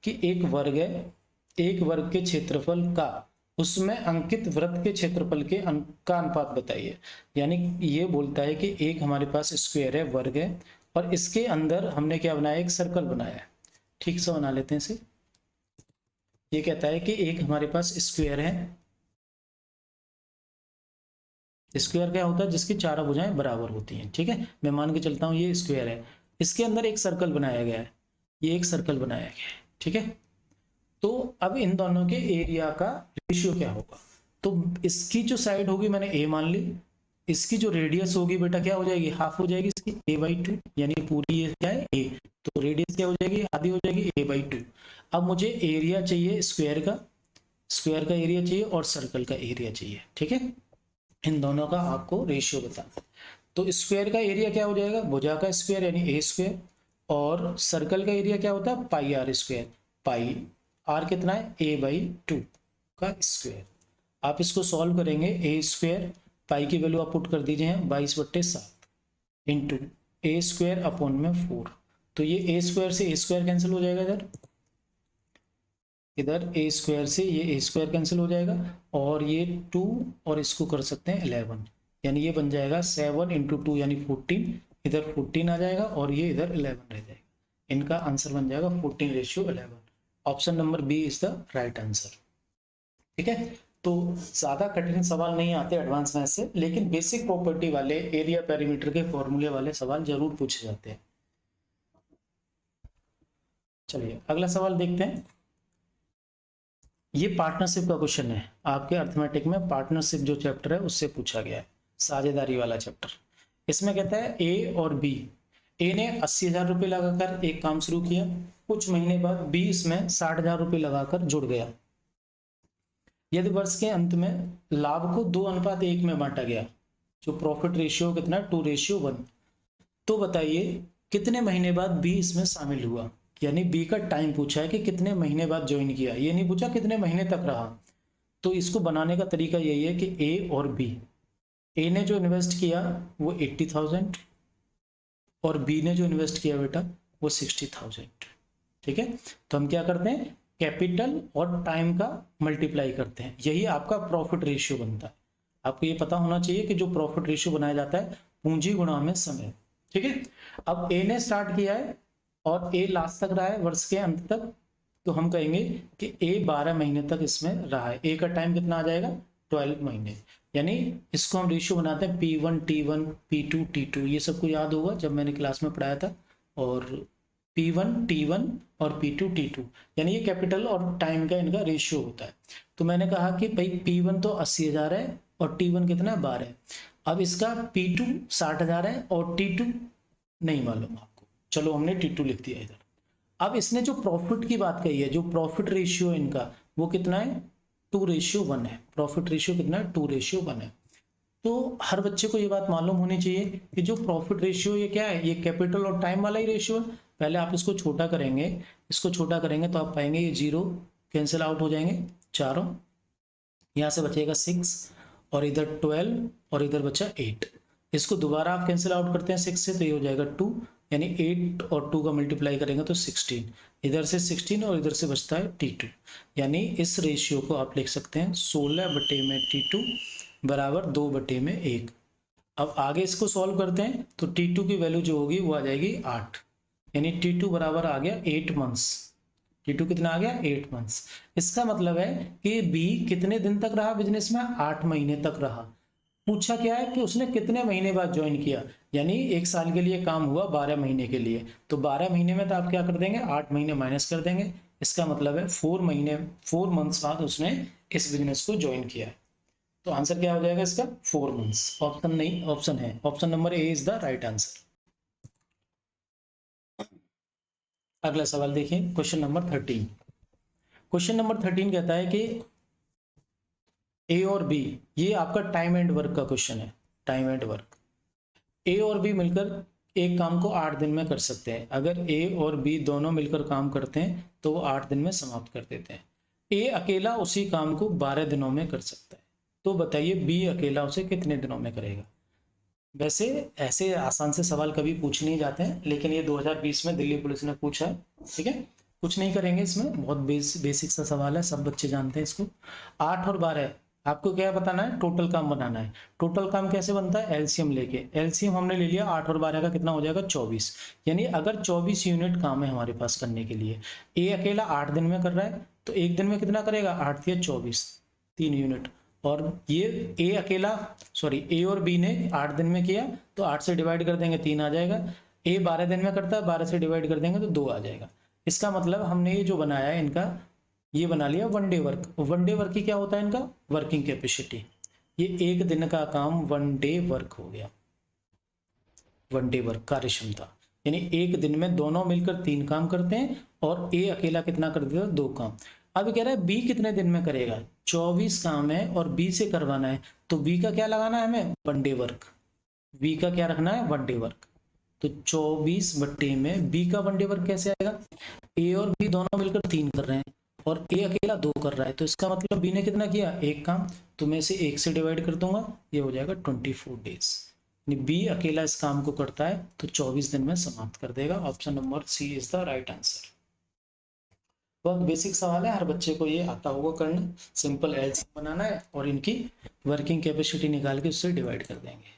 कि एक वर्ग है, एक वर्ग के क्षेत्रफल का उसमें अंकित वृत्त के क्षेत्रफल के का अनुपात बताइए। यानी ये बोलता है कि एक हमारे पास स्क्वायर है, वर्ग है, और इसके अंदर हमने क्या बनाया, एक सर्कल बनाया है। ठीक से बना लेते हैं इसे। ये कहता है कि एक हमारे पास स्क्वायर है, स्क्वायर क्या होता है, जिसकी चारों भुजाएं बराबर होती हैं, ठीक है। मैं मान के चलता हूं ये स्क्वायर है, इसके अंदर एक सर्कल बनाया गया है, ये एक सर्कल बनाया गया है, ठीक है। तो अब इन दोनों के एरिया का रेशियो क्या होगा, तो इसकी जो साइड होगी मैंने A मान ली, इसकी जो रेडियस होगी बेटा क्या हो जाएगी, हाफ हो जाएगी इसकी, a/2, यानी पूरी ये क्या है a, तो रेडियस क्या हो जाएगी, आधी हो जाएगी a/2। अब मुझे एरिया चाहिए स्क्वायर का एरिया चाहिए और सर्कल का एरिया चाहिए, ठीक है। इन दोनों का आपको रेशियो बताना है। तो स्क्वायर का एरिया क्या हो जाएगा, भुजा का स्क्वायर यानी a स्क्वायर, और सर्कल का एरिया क्या होता है, पाई r स्क्वायर। पाई r कितना है, a/2 का स्क्वायर। आप इसको सॉल्व करेंगे, a स्क्वायर पाई की वैल्यू आप पुट कर दीजिए 22/7 इंटू ए स्क्वायर अपॉन में 4। तो ये a स्क्वायर से a स्क्वायर कैंसिल हो जाएगा, इधर a स्क्वायर से ये a स्क्वायर कैंसिल हो जाएगा, और ये 2 और इसको कर सकते हैं 11, यानी ये बन जाएगा 7 इंटू 2 यानी 14, इधर 14 आ जाएगा और ये इधर 11 रह जाएगा। इनका आंसर बन जाएगा 14:11। Option number B is the right answer, ठीक है। तो ज्यादा कठिन सवाल नहीं आते एडवांस मैथ से, लेकिन बेसिक प्रॉपर्टी वाले, एरिया पेरीमीटर के फॉर्मूले वाले सवाल जरूर पूछे जाते हैं। चलिए अगला सवाल देखते हैं। ये पार्टनरशिप का क्वेश्चन है, आपके अर्थमेटिक में पार्टनरशिप जो चैप्टर है उससे पूछा गया है, साझेदारी वाला चैप्टर। इसमें कहता है ए और बी, ए ने 80,000 रुपये लगाकर एक काम शुरू किया, कुछ महीने बाद बी इसमें 60,000 रुपये लगाकर जुड़ गया। यदि वर्ष के अंत में लाभ को 2:1 में बांटा गया, जो प्रॉफिट रेशियो कितना, 2:1, तो बताइए कितने महीने बाद बी इसमें शामिल हुआ। यानी बी का टाइम पूछा है कि कितने महीने बाद ज्वाइन किया, ये नहीं पूछा कितने महीने तक रहा। तो इसको बनाने का तरीका यही है कि ए और बी, ए ने जो इन्वेस्ट किया वो 80,000 और बी ने जो इन्वेस्ट किया बेटा वो 60,000, ठीक है। तो हम क्या करते हैं, कैपिटल और टाइम का मल्टीप्लाई करते हैं, यही आपका प्रॉफिट रेशियो बनता है। आपको ये पता होना चाहिए कि जो प्रॉफिट रेशियो बनाया जाता है पूंजी गुणा में समय, ठीक है। अब ए ने स्टार्ट किया है और ए लास्ट तक रहा है वर्ष के अंत तक, तो हम कहेंगे कि ए 12 महीने तक इसमें रहा है। ए का टाइम कितना आ जाएगा, 12 महीने। यानी इसको हम रेशियो बनाते हैं P1 T1 P2 T2, ये सबको याद होगा जब मैंने क्लास में पढ़ाया था। और P1 T1 और P2 T2, यानी ये कैपिटल और टाइम का इनका रेशियो होता है। तो मैंने कहा कि भाई P1 तो 80,000 है और T1 कितना है, 12। अब इसका P2 60,000 है और T2 नहीं मालूम आपको, चलो हमने T2 लिख दिया इधर। अब इसने जो प्रॉफिट की बात कही है, जो प्रॉफिट रेशियो इनका वो कितना है, 2:1 है। प्रॉफिट रेशियो कितना है, 2:1 है। तो हर बच्चे को ये बात मालूम होनी चाहिए कि जो प्रॉफिट रेशियो ये क्या है, ये कैपिटल और टाइम वाला ही रेशियो है। पहले आप इसको छोटा करेंगे, इसको छोटा करेंगे तो आप पाएंगे ये 0 कैंसिल आउट हो जाएंगे चारों, यहाँ से बचेगा 6 और इधर 12 और इधर बचा 8। इसको दोबारा आप कैंसिल आउट करते हैं 6 से, तो ये हो जाएगा 2, यानी 8 और 2 का मल्टीप्लाई करेंगे तो 16, इधर से 16 और इधर से बचता है T2। यानी इस रेशियो को आप लिख सकते हैं 16 T2 बराबर 2/1। अब आगे इसको सॉल्व करते हैं तो T2 की वैल्यू जो होगी वो आ जाएगी 8, यानी T2 बराबर आ गया 8 मंथ्स। T2 कितना आ गया, 8 मंथ्स। इसका मतलब है कि बी कितने दिन तक रहा बिजनेस में, 8 महीने तक रहा। पूछा क्या है कि उसने कितने महीने बाद ज्वाइन किया, यानी 1 साल के लिए काम हुआ 12 महीने के लिए, तो 12 महीने में तो आप क्या कर देंगे, 8 महीने माइनस कर देंगे। इसका मतलब है 4 मंथ्स बाद उसने इस बिजनेस को ज्वाइन किया है। तो आंसर क्या हो जाएगा इसका, 4 मंथ्स। ऑप्शन नहीं, ऑप्शन है, option number A is the right answer. अगला सवाल देखिए, क्वेश्चन नंबर 13। क्वेश्चन नंबर 13 कहता है कि ए और बी, ये आपका टाइम एंड वर्क का क्वेश्चन है, टाइम एंड वर्क। ए और बी मिलकर एक काम को 8 दिन में कर सकते हैं। अगर ए और बी दोनों मिलकर काम करते हैं तो वो 8 दिन में समाप्त कर देते हैं। ए अकेला उसी काम को 12 दिनों में कर सकता है, तो बताइए बी अकेला उसे कितने दिनों में करेगा। वैसे ऐसे आसान से सवाल कभी पूछ नहीं जाते हैं, लेकिन ये 2020 में दिल्ली पुलिस ने पूछा है, ठीक है। कुछ नहीं करेंगे इसमें, बहुत बेसिक सा सवाल है, सब बच्चे जानते हैं इसको। 8 और 12 आपको क्या बताना है, टोटल काम बनाना है। टोटल काम कैसे बनता है, एलसीएम लेके। एलसीएम हमने ले लिया 8 और 12 का, कितना हो जाएगा 24। यानी अगर 24 यूनिट काम है हमारे पास करने के लिए, ए अकेला 8 दिन में कर रहा है तो एक दिन में कितना करेगा, 8 या 24, 3 यूनिट। और ये ए अकेला, सॉरी ए और बी ने 8 दिन में किया तो 8 से डिवाइड कर देंगे 3 आ जाएगा। ए 12 दिन में करता है, 12 से डिवाइड कर देंगे तो 2 आ जाएगा। इसका मतलब हमने ये जो बनाया है इनका, ये बना लिया 1 डे वर्क। 1 डे वर्क की क्या होता है इनका, वर्किंग कैपेसिटी। ये एक दिन का काम 1 डे वर्क हो गया। 1 डे वर्क कार्यक्षमता, यानी एक दिन में दोनों मिलकर 3 काम करते हैं और ए अकेला कितना कर देता है, 2 काम। अब कह रहा है बी कितने दिन में करेगा, 24 काम है और बी से करवाना है, तो बी का क्या लगाना है हमें, 1 डे वर्क। बी का क्या रखना है, 1 डे वर्क। तो 24 बट्टे में बी का 1 डे वर्क कैसे आएगा, ए और बी दोनों मिलकर 3 कर रहे हैं और ए अकेला 2 कर रहा है, तो इसका मतलब बी ने कितना किया, 1 काम। तो मैं इसे 1 से डिवाइड कर दूंगा, ये हो जाएगा 24 डेज। बी अकेला इस काम को करता है तो 24 दिन में समाप्त कर देगा। Option number C is the right answer. बहुत बेसिक सवाल है, हर बच्चे को ये आता होगा करना। सिंपल एलसीएम बनाना है और इनकी वर्किंग कैपेसिटी निकाल के उससे डिवाइड कर देंगे।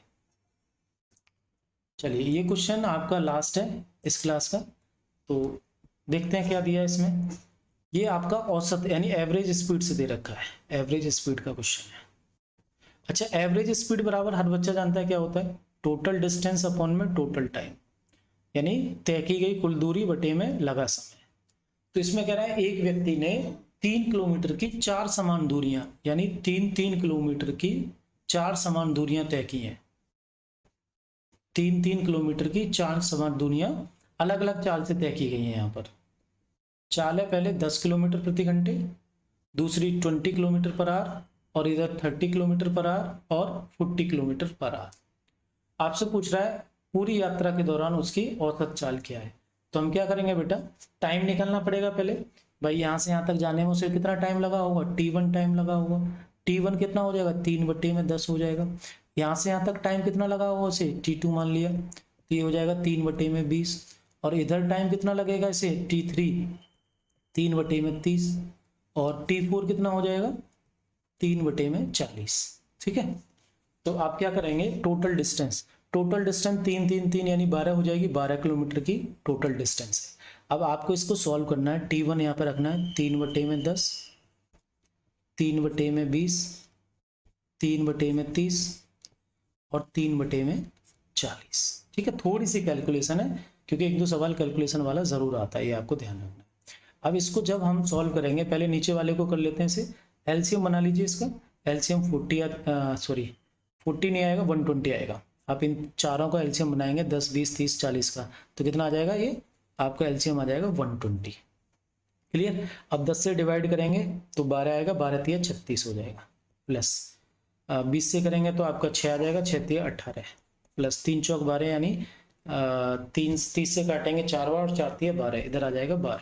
चलिए ये क्वेश्चन आपका लास्ट है इस क्लास का, तो देखते हैं क्या दिया है इसमें। ये आपका औसत यानी एवरेज स्पीड से दे रखा है, एवरेज स्पीड का क्वेश्चन है। अच्छा, एवरेज स्पीड बराबर हर बच्चा जानता है क्या होता है, टोटल डिस्टेंस अपॉन में टोटल टाइम, यानी तय की गई कुल दूरी बटे में लगा समय। तो इसमें कह रहा है एक व्यक्ति ने 3 किलोमीटर की 4 समान दूरियां, यानी 3 किलोमीटर की 4 समान दूरियां तय की हैं। 3 किलोमीटर की 4 समान दूरियां अलग अलग चाल से तय की गई हैं। यहाँ पर चाल है पहले 10 किलोमीटर प्रति घंटे, दूसरी 20 किलोमीटर पर आवर, और इधर 30 किलोमीटर पर आवर और 40 किलोमीटर पर आवर। आपसे पूछ रहा है पूरी यात्रा के दौरान उसकी औसत चाल क्या है। तो हम क्या करेंगे बेटा, टाइम निकालना पड़ेगा पहले। भाई यहाँ से यहाँ तक जाने में उसे कितना टाइम लगा होगा, T1 टाइम लगा होगा। T1 कितना हो जाएगा, 3/10 हो जाएगा। यहाँ से यहाँ तक टाइम कितना लगा होगा उसे, T2 मान लिया, तो ये हो जाएगा 3/20। और इधर टाइम कितना लगेगा इसे, T3 3/30, और T4 कितना हो जाएगा, 3/40। ठीक है, तो आप क्या करेंगे, टोटल डिस्टेंस 3 यानी 12 हो जाएगी, 12 किलोमीटर की टोटल डिस्टेंस है। अब आपको इसको सॉल्व करना है। T1 यहाँ पर रखना है 3/10, 3/20, 3/30 और 3/40। ठीक है, थोड़ी सी कैलकुलेशन है क्योंकि 1-2 सवाल कैलकुलेशन वाला जरूर आता है, ये आपको ध्यान रखना है। अब इसको जब हम सॉल्व करेंगे, पहले नीचे वाले को कर लेते हैं इसे। एलसीएम बना लीजिए इसका, एलसीएम 40 नहीं आएगा, 120 आएगा। आप इन चारों का एलसीएम बनाएंगे 10, 20, 30, 40 का, तो कितना आ जाएगा, ये आपका एलसीएम आ जाएगा 120। क्लियर। अब 10 से डिवाइड करेंगे तो 12 आएगा, 12×3 36 हो जाएगा, प्लस 20 से करेंगे तो आपका 6 आ जाएगा, 6×3 18, प्लस 3 चौक 12 यानी 30 से काटेंगे 4 बार और 4×3 12, इधर आ जाएगा 12,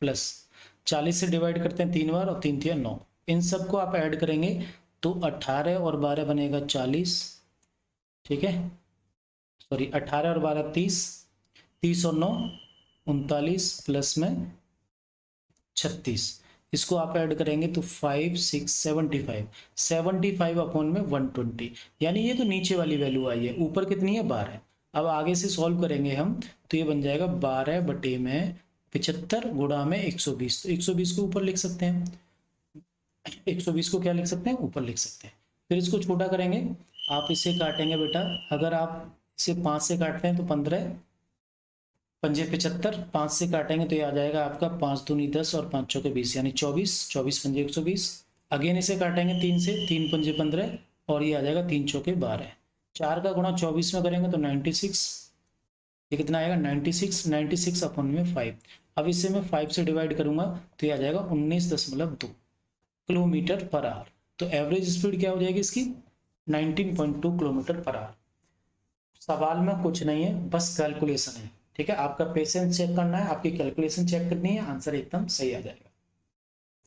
प्लस 40 से डिवाइड करते हैं 3 बार और 3×3 9। इन सबको आप ऐड करेंगे तो 18 और 12 बनेगा 40। ठीक है, सॉरी 18 और 12 30, 30 और 9 39, प्लस में 36। इसको आप ऐड करेंगे तो 5 6 75 अपॉन में 120, यानी ये तो नीचे वाली वैल्यू आई है, ऊपर कितनी है 12। अब आगे से सॉल्व करेंगे हम तो ये बन जाएगा 12/75 गुणा में 120। तो 120 को ऊपर लिख सकते हैं, 120 को क्या लिख सकते हैं, ऊपर लिख सकते हैं। फिर इसको छोटा करेंगे, आप इसे काटेंगे बेटा, अगर आप इसे 5 से काटते हैं तो 15 पंजे 75, 5 से काटेंगे तो ये आ जाएगा आपका 5 दूनी 10 और 5 चौके 20 यानी 24, 24 पंजे 120। अगेन इसे काटेंगे 3 से, 3 पंजे 15 और ये आ जाएगा 3 चौके 12। 4 का गुणा 24 में करेंगे तो 96, ये कितना आएगा 96 अपॉन में 5। अब इसे मैं 5 से डिवाइड करूंगा तो ये आ जाएगा 19.2 किलोमीटर पर आवर। तो एवरेज स्पीड क्या हो जाएगी इसकी, 19.2 किलोमीटर पर आवर। सवाल में कुछ नहीं है, बस कैलकुलेशन है। ठीक है, आपका पेशेंस चेक करना है, आपकी कैलकुलेशन चेक करनी है, आंसर एकदम सही आ जाएगा।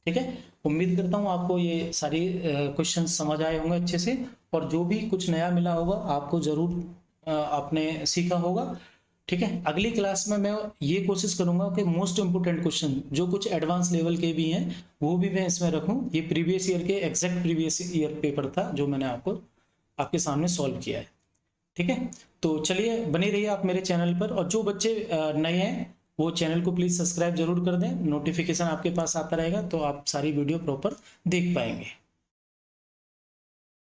ठीक है, उम्मीद करता हूँ आपको ये सारी क्वेश्चन समझ आए होंगे अच्छे से, और जो भी कुछ नया मिला होगा आपको जरूर आपने सीखा होगा। ठीक है, अगली क्लास में मैं ये कोशिश करूंगा कि मोस्ट इंपोर्टेंट क्वेश्चन जो कुछ एडवांस लेवल के भी हैं वो भी मैं इसमें रखूं। ये प्रीवियस ईयर के एग्जैक्ट प्रीवियस ईयर पेपर था जो मैंने आपके सामने सॉल्व किया है। ठीक है, तो चलिए बने रहिए आप मेरे चैनल पर, और जो बच्चे नए हैं वो चैनल को प्लीज सब्सक्राइब जरूर कर दें, नोटिफिकेशन आपके पास आता रहेगा तो आप सारी वीडियो प्रॉपर देख पाएंगे।